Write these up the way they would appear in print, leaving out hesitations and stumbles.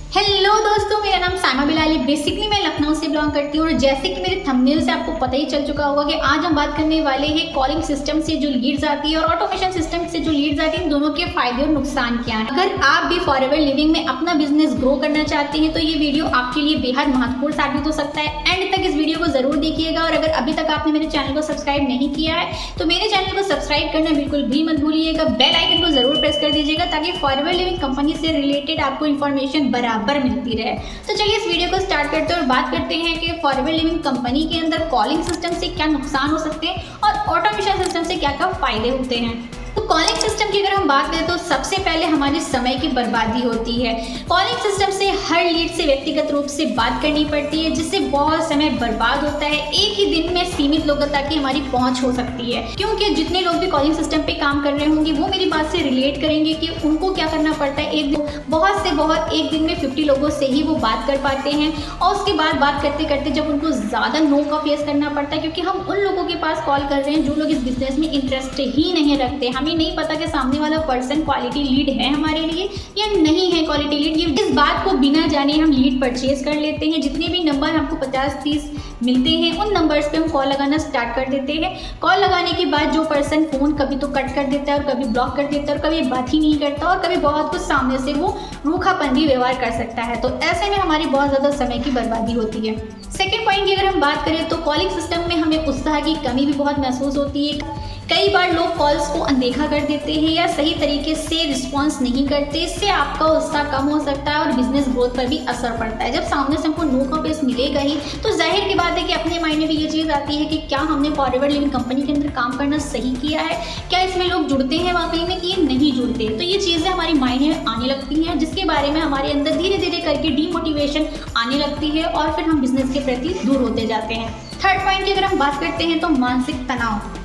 Hello दोस्तों, मेरा नाम सामा बिलाली। बेसिकली मैं लखनऊ से बिलोंग करती हूँ और जैसे कि मेरे थंबनेल से आपको पता ही चल चुका होगा कि आज हम बात करने वाले हैं कॉलिंग सिस्टम से जो लीड्स आती है और ऑटोमेशन सिस्टम से जो लीड्स आती है, इन दोनों के फायदे और नुकसान क्या हैं। अगर आप भी फॉरएवर लिविंग में अपना बिजनेस ग्रो करना चाहते हैं तो ये वीडियो आपके लिए बेहद महत्वपूर्ण साबित हो सकता है। एंड तक इस वीडियो को जरूर देखिएगा और अगर अभी तक आपने मेरे चैनल को सब्सक्राइब नहीं किया है तो मेरे चैनल को सब्सक्राइब करना बिल्कुल भी मत भूलिएगा। बेल आइकन को जरूर प्रेस कर दीजिएगा ताकि फॉरएवर लिविंग कंपनी से रिलेटेड आपको इन्फॉर्मेशन बराबर मिलती रहे। तो चलिए इस वीडियो को स्टार्ट करते हैं और बात करते हैं कि फॉरएवर लिविंग कंपनी के अंदर कॉलिंग सिस्टम से क्या नुकसान हो सकते हैं और ऑटोमेशन सिस्टम से क्या क्या फायदे होते हैं। तो कॉलिंग सिस्टम की अगर हम बात करें तो सबसे पहले हमारे समय की बर्बादी होती है। कॉलिंग सिस्टम से हर लीड से व्यक्तिगत रूप से बात करनी पड़ती है जिससे बहुत समय बर्बाद होता है। एक ही दिन में सीमित लोगों तक ही हमारी पहुंच हो सकती है, क्योंकि जितने लोग भी कॉलिंग सिस्टम पे काम कर रहे होंगे वो मेरी बात से रिलेट करेंगे कि उनको क्या करना पड़ता है। एक दिन में 50 लोगों से ही वो बात कर पाते हैं और उसके बाद बात करते करते जब उनको ज़्यादा नो का फेस करना पड़ता है, क्योंकि हम उन लोगों के पास कॉल कर रहे हैं जो लोग इस बिजनेस में इंटरेस्ट ही नहीं रखते। हमें नहीं पता कि सामने वाला पर्सन क्वालिटी लीड है हमारे लिए या नहीं है क्वालिटी लीड। ये इस बात को बिना जाने हम लीड परचेज कर लेते हैं। जितने भी नंबर हमको 50-30 मिलते हैं उन नंबर्स पे हम कॉल लगाना स्टार्ट कर देते हैं। कॉल लगाने के बाद जो पर्सन फ़ोन कभी तो कट कर देता है और कभी ब्लॉक कर देता है और कभी बात ही नहीं करता और कभी बहुत कुछ सामने से वो रूखापन भी व्यवहार कर सकता है। तो ऐसे में हमारी बहुत ज़्यादा समय की बर्बादी होती है। सेकेंड पॉइंट की अगर हम बात करें तो कॉलिंग सिस्टम में हमें उत्साह की कमी भी बहुत महसूस होती है। कई बार लोग कॉल्स को अनदेखा कर देते हैं या सही तरीके से रिस्पॉन्स नहीं करते। इससे आपका उत्साह कम हो सकता है और बिजनेस ग्रोथ पर भी असर पड़ता है। जब सामने से हमको नो का फेस मिलेगा ही तो जाहिर की बात है कि अपने माइंड में भी ये चीज़ आती है कि क्या हमने फॉरएवर लिविंग कंपनी के अंदर काम करना सही किया है, क्या इसमें लोग जुड़ते हैं वाकई में कि नहीं जुड़ते। तो ये चीज़ें हमारी माइंड में आने लगती हैं जिसके बारे में हमारे अंदर धीरे धीरे करके डीमोटिवेशन आने लगती है और फिर हम बिजनेस के प्रति दूर होते जाते हैं। थर्ड पॉइंट की अगर हम बात करते हैं तो मानसिक तनाव।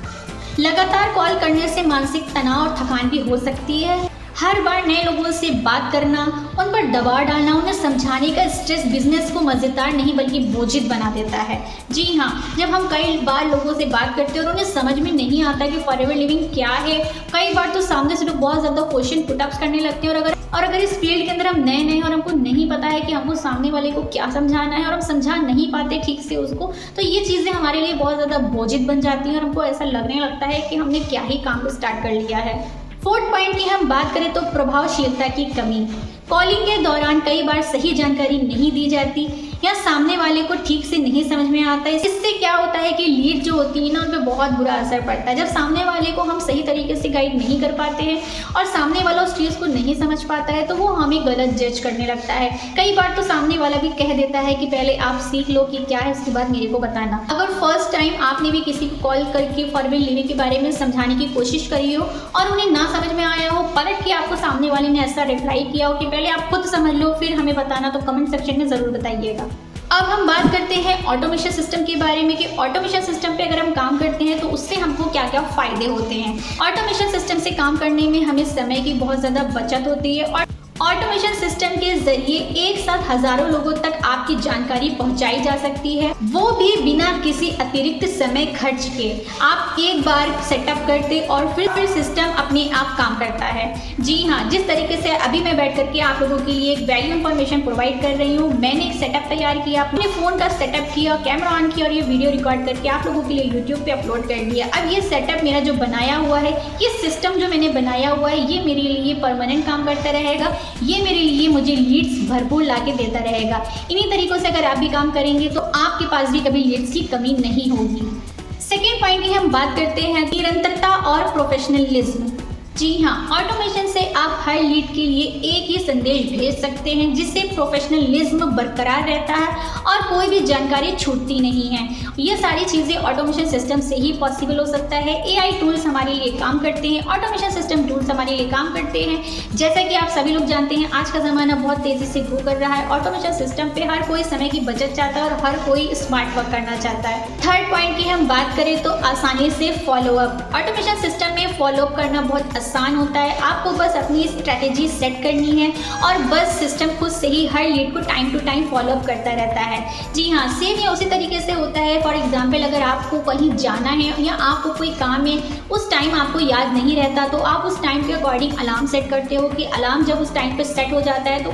लगातार कॉल करने से मानसिक तनाव और थकान भी हो सकती है। हर बार नए लोगों से बात करना, उन पर दबाव डालना, उन्हें समझाने का स्ट्रेस बिजनेस को मज़ेदार नहीं बल्कि बोझित बना देता है। जी हाँ, जब हम कई बार लोगों से बात करते हैं और उन्हें समझ में नहीं आता कि फॉरएवर लिविंग क्या है, कई बार तो सामने से लोग बहुत ज़्यादा क्वेश्चन पुटअप्स करने लगते हैं और अगर इस फील्ड के अंदर हम नए हैं और हमको नहीं पता है कि हमको सामने वाले को क्या समझाना है और हम समझा नहीं पाते ठीक से उसको, तो ये चीज़ें हमारे लिए बहुत ज़्यादा बोझित बन जाती हैं और हमको ऐसा लगने लगता है कि हमने क्या ही काम स्टार्ट कर लिया है। फोर्थ पॉइंट की हम बात करें तो प्रभावशीलता की कमी। कॉलिंग के दौरान कई बार सही जानकारी नहीं दी जाती या सामने वाले को ठीक से नहीं समझ में आता है। इससे क्या होता है कि लीड जो होती है ना, उन पर बहुत बुरा असर पड़ता है। जब सामने वाले को हम सही तरीके से गाइड नहीं कर पाते हैं और सामने वाला उस चीज़ को नहीं समझ पाता है तो वो हमें गलत जज करने लगता है। कई बार तो सामने वाला भी कह देता है कि पहले आप सीख लो कि क्या है, उसके बाद मेरे को बताना। अगर फर्स्ट टाइम आपने भी किसी को कॉल करके फॉरएवर लिविंग के बारे में समझाने की कोशिश करी हो और उन्हें ना समझ में आया हो, पलट के आपको सामने वाले ने ऐसा रिप्लाई किया हो कि पहले आप खुद समझ लो फिर हमें बताना, तो कमेंट सेक्शन में ज़रूर बताइएगा। अब हम बात करते हैं ऑटोमेशन सिस्टम के बारे में कि ऑटोमेशन सिस्टम पे अगर हम काम करते हैं तो उससे हमको क्या क्या फ़ायदे होते हैं। ऑटोमेशन सिस्टम से काम करने में हमें समय की बहुत ज़्यादा बचत होती है और ऑटोमेशन सिस्टम के जरिए एक साथ हजारों लोगों तक आपकी जानकारी पहुंचाई जा सकती है, वो भी बिना किसी अतिरिक्त समय खर्च के। आप एक बार सेटअप करते और फिर सिस्टम अपने आप काम करता है। जी हाँ, जिस तरीके से अभी मैं बैठ करके आप लोगों के लिए एक वैल्यू इन्फॉर्मेशन प्रोवाइड कर रही हूँ, मैंने एक सेटअप तैयार किया, अपने फ़ोन का सेटअप किया, कैमरा ऑन किया और ये वीडियो रिकॉर्ड करके आप लोगों के लिए यूट्यूब पे अपलोड कर दिया। अब ये सेटअप मेरा जो बनाया हुआ है, ये सिस्टम जो मैंने बनाया हुआ है, ये मेरे लिए परमानेंट काम करता रहेगा। ये मेरे लिए मुझे लीड्स भरपूर लाके देता रहेगा। इन्हीं तरीकों से अगर आप भी काम करेंगे तो आपके पास भी कभी लीड्स की कमी नहीं होगी। सेकेंड पॉइंट की हम बात करते हैं निरंतरता और प्रोफेशनलिज्म। जी हाँ, ऑटोमेशन से आप हर लीड के लिए एक ही संदेश भेज सकते हैं जिससे प्रोफेशनलिज्म बरकरार रहता है और कोई भी जानकारी छूटती नहीं है। ये सारी चीज़ें ऑटोमेशन सिस्टम से ही पॉसिबल हो सकता है। एआई टूल्स हमारे लिए काम करते हैं, ऑटोमेशन सिस्टम टूल्स हमारे लिए काम करते हैं। जैसा कि आप सभी लोग जानते हैं, आज का ज़माना बहुत तेज़ी से ग्रो कर रहा है। ऑटोमेशन सिस्टम पे हर कोई समय की बचत चाहता है और हर कोई स्मार्ट वर्क करना चाहता है। थर्ड पॉइंट की हम बात करें तो आसानी से फॉलोअप। ऑटोमेशन सिस्टम में फॉलोअप करना बहुत आसान होता है। आपको बस अपनी स्ट्रैटेजी सेट करनी है और बस सिस्टम खुद से ही हर लीड को टाइम टू टाइम फॉलोअप करता रहता है। जी हाँ, सेम ये उसी तरीके से होता है। फॉर एग्जांपल, अगर आपको कहीं जाना है या आपको कोई काम है, उस टाइम आपको याद नहीं रहता तो आप उस टाइम के अकॉर्डिंग अलार्म सेट करते हो कि अलार्म जब उस टाइम पर सेट हो जाता है तो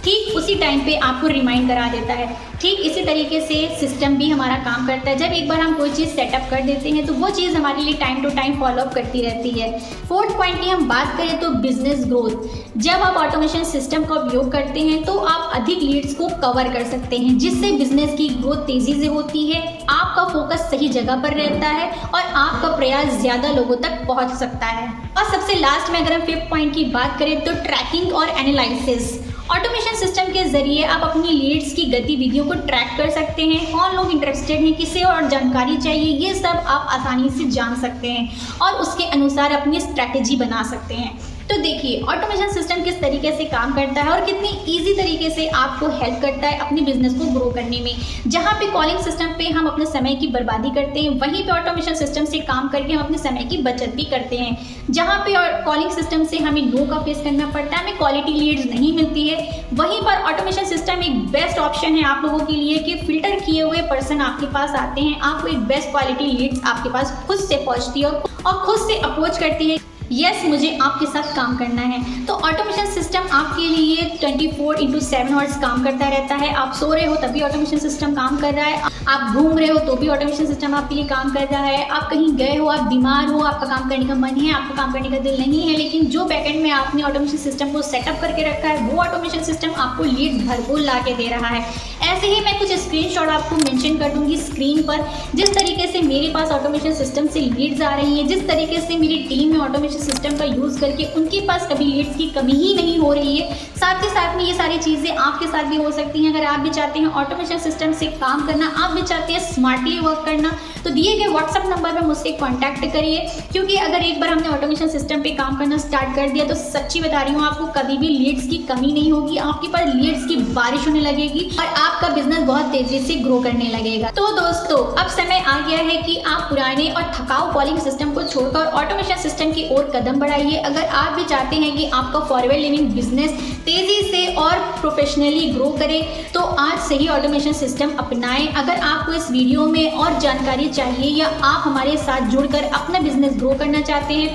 ठीक उसी टाइम पे आपको रिमाइंड करा देता है। ठीक इसी तरीके से सिस्टम भी हमारा काम करता है। जब एक बार हम कोई चीज़ सेटअप कर देते हैं तो वो चीज़ हमारे लिए टाइम टू टाइम फॉलोअप करती रहती है। फोर्थ पॉइंट की हम बात करें तो बिजनेस ग्रोथ। जब आप ऑटोमेशन सिस्टम का उपयोग करते हैं तो आप अधिक लीड्स को कवर कर सकते हैं, जिससे बिजनेस की ग्रोथ तेज़ी से होती है, आपका फोकस सही जगह पर रहता है और आपका प्रयास ज़्यादा लोगों तक पहुँच सकता है। और सबसे लास्ट में अगर हम फिफ्थ पॉइंट की बात करें तो ट्रैकिंग और एनालिसिस। ऑटोमेशन सिस्टम के जरिए आप अपनी लीड्स की गतिविधियों को ट्रैक कर सकते हैं। कौन लोग इंटरेस्टेड हैं, किसे और जानकारी चाहिए, ये सब आप आसानी से जान सकते हैं और उसके अनुसार अपनी स्ट्रैटेजी बना सकते हैं। तो देखिए ऑटोमेशन सिस्टम किस तरीके से काम करता है और कितनी इजी तरीके से आपको हेल्प करता है अपने बिजनेस को ग्रो करने में। जहाँ पे कॉलिंग सिस्टम पे हम अपने समय की बर्बादी करते हैं, वहीं पे ऑटोमेशन सिस्टम से काम करके हम अपने समय की बचत भी करते हैं। जहाँ पे कॉलिंग सिस्टम से हमें नो का फेस करना पड़ता है, हमें क्वालिटी लीड्स नहीं मिलती है, वहीं पर ऑटोमेशन सिस्टम एक बेस्ट ऑप्शन है आप लोगों के लिए कि फिल्टर किए हुए पर्सन आपके पास आते हैं, आपको एक बेस्ट क्वालिटी लीड्स आपके पास खुद से पहुँचती है और खुद से अप्रोच करती है, यस मुझे आपके साथ काम करना है। तो ऑटोमेशन सिस्टम आपके लिए 24/7 आवर्स काम करता रहता है। आप सो रहे हो तभी ऑटोमेशन सिस्टम काम कर रहा है, आप घूम रहे हो तो भी ऑटोमेशन सिस्टम आपके लिए काम कर रहा है, आप कहीं गए हो, आप बीमार हो, आपका काम करने का मन है, आपका काम करने का दिल नहीं है, लेकिन जो बैकएंड में आपने ऑटोमेशन सिस्टम को सेटअप करके रखा है वो ऑटोमेशन सिस्टम आपको लीड भरपूर ला के दे रहा है। ऐसे ही मैं कुछ स्क्रीनशॉट आपको मेंशन कर दूंगी स्क्रीन पर। जिस तरीके से मेरे पास ऑटोमेशन सिस्टम से लीड्स आ रही हैं, जिस तरीके से मेरी टीम में ऑटोमेशन सिस्टम का यूज़ करके उनके पास कभी लीड्स की कमी ही नहीं हो रही है, साथ ही साथ में ये सारी चीज़ें आपके साथ भी हो सकती हैं। अगर आप भी चाहते हैं ऑटोमेशन सिस्टम से काम करना, आप भी चाहते हैं स्मार्टली वर्क करना, तो दिए गए व्हाट्सअप नंबर पर मुझसे कॉन्टैक्ट करिए। क्योंकि अगर एक बार हमने ऑटोमेशन सिस्टम पे काम करना स्टार्ट कर दिया तो सच्ची बता रही हूँ आपको कभी भी लीड्स की कमी नहीं होगी, आपके पास लीड्स की बारिश होने लगेगी और आपका बिजनेस बहुत तेजी से ग्रो करने लगेगा। तो दोस्तों अब समय आ गया है कि आप पुराने और थकाऊ कॉलिंग सिस्टम को छोड़कर ऑटोमेशन सिस्टम की ओर कदम बढ़ाइए। अगर आप भी चाहते हैं कि आपका फॉरवर्ड लिविंग बिजनेस तेजी से और प्रोफेशनली ग्रो करे तो आज से ही ऑटोमेशन सिस्टम अपनाएं। अगर आपको इस वीडियो में और जानकारी चाहिए या आप हमारे साथ जुड़कर अपना बिजनेस ग्रो करना चाहते हैं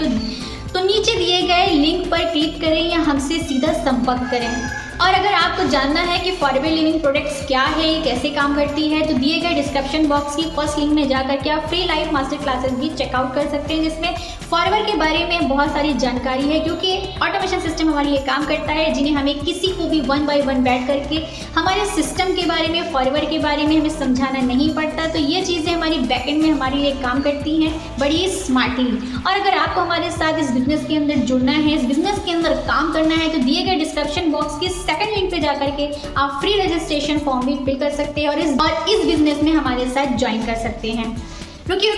तो नीचे दिए गए लिंक पर क्लिक करें या हमसे सीधा संपर्क करें। और अगर आपको जानना है कि फॉरवर्ड लिविंग प्रोडक्ट्स क्या है, ये कैसे काम करती है, तो दिए गए डिस्क्रिप्शन बॉक्स की फर्स्ट लिंक में जाकर के आप फ्री लाइव मास्टर क्लासेस भी चेकआउट कर सकते हैं, जिसमें फॉरवर्ड के बारे में बहुत सारी जानकारी है। क्योंकि ऑटोमेशन सिस्टम हमारे लिए काम करता है जिन्हें हमें किसी को भी 1 by 1 बैठ करके हमारे सिस्टम के बारे में, फॉरवर्ड के बारे में हमें समझाना नहीं पड़ता। तो ये चीज़ें हमारी बैकएंड में हमारे लिए काम करती हैं बड़ी स्मार्टली। और अगर आपको हमारे साथ इस बिजनेस के अंदर जुड़ना है, इस बिजनेस के अंदर काम करना है, तो दिए गए डिस्क्रिप्शन बॉक्स की सेकंड लिंक पे जाकर के आप फ्री रजिस्ट्रेशन फॉर्म भी फिल कर सकते हैं और इस बिजनेस में हमारे साथ ज्वाइन कर सकते हैं। रुकिए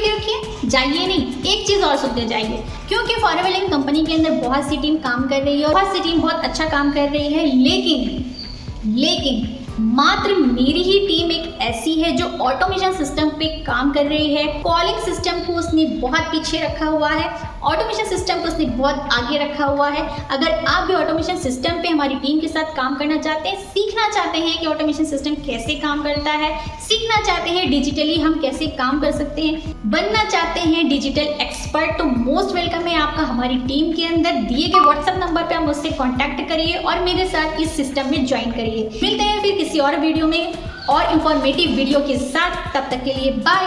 जाइए नहीं, एक चीज़ और सुनते जाइए, क्योंकि फॉरवर्ड लिविंग कंपनी के अंदर बहुत सी टीम काम कर रही है और बहुत सी टीम बहुत अच्छा काम कर रही है, लेकिन मात्र मेरी ही टीम एक ऐसी है जो ऑटोमेशन सिस्टम पे काम कर रही है। कॉलिंग सिस्टम को उसने बहुत पीछे रखा हुआ है, ऑटोमेशन सिस्टम को उसने बहुत आगे रखा हुआ है। अगर आप भी ऑटोमेशन सिस्टम पे हमारी टीम के साथ काम करना चाहते हैं, सीखना चाहते हैं कि ऑटोमेशन सिस्टम कैसे काम करता है, सीखना चाहते हैं डिजिटली हम कैसे काम कर सकते हैं, बनना चाहते हैं डिजिटल एक्सपर्ट, तो मोस्ट वेलकम है आपका हमारी टीम के अंदर। दिए गए व्हाट्सएप नंबर पर आप मुझसे कॉन्टैक्ट करिए और मेरे साथ इस सिस्टम में ज्वाइन करिए। मिलते हैं फिर किसी और वीडियो में और इंफॉर्मेटिव वीडियो के साथ, तब तक के लिए बाय।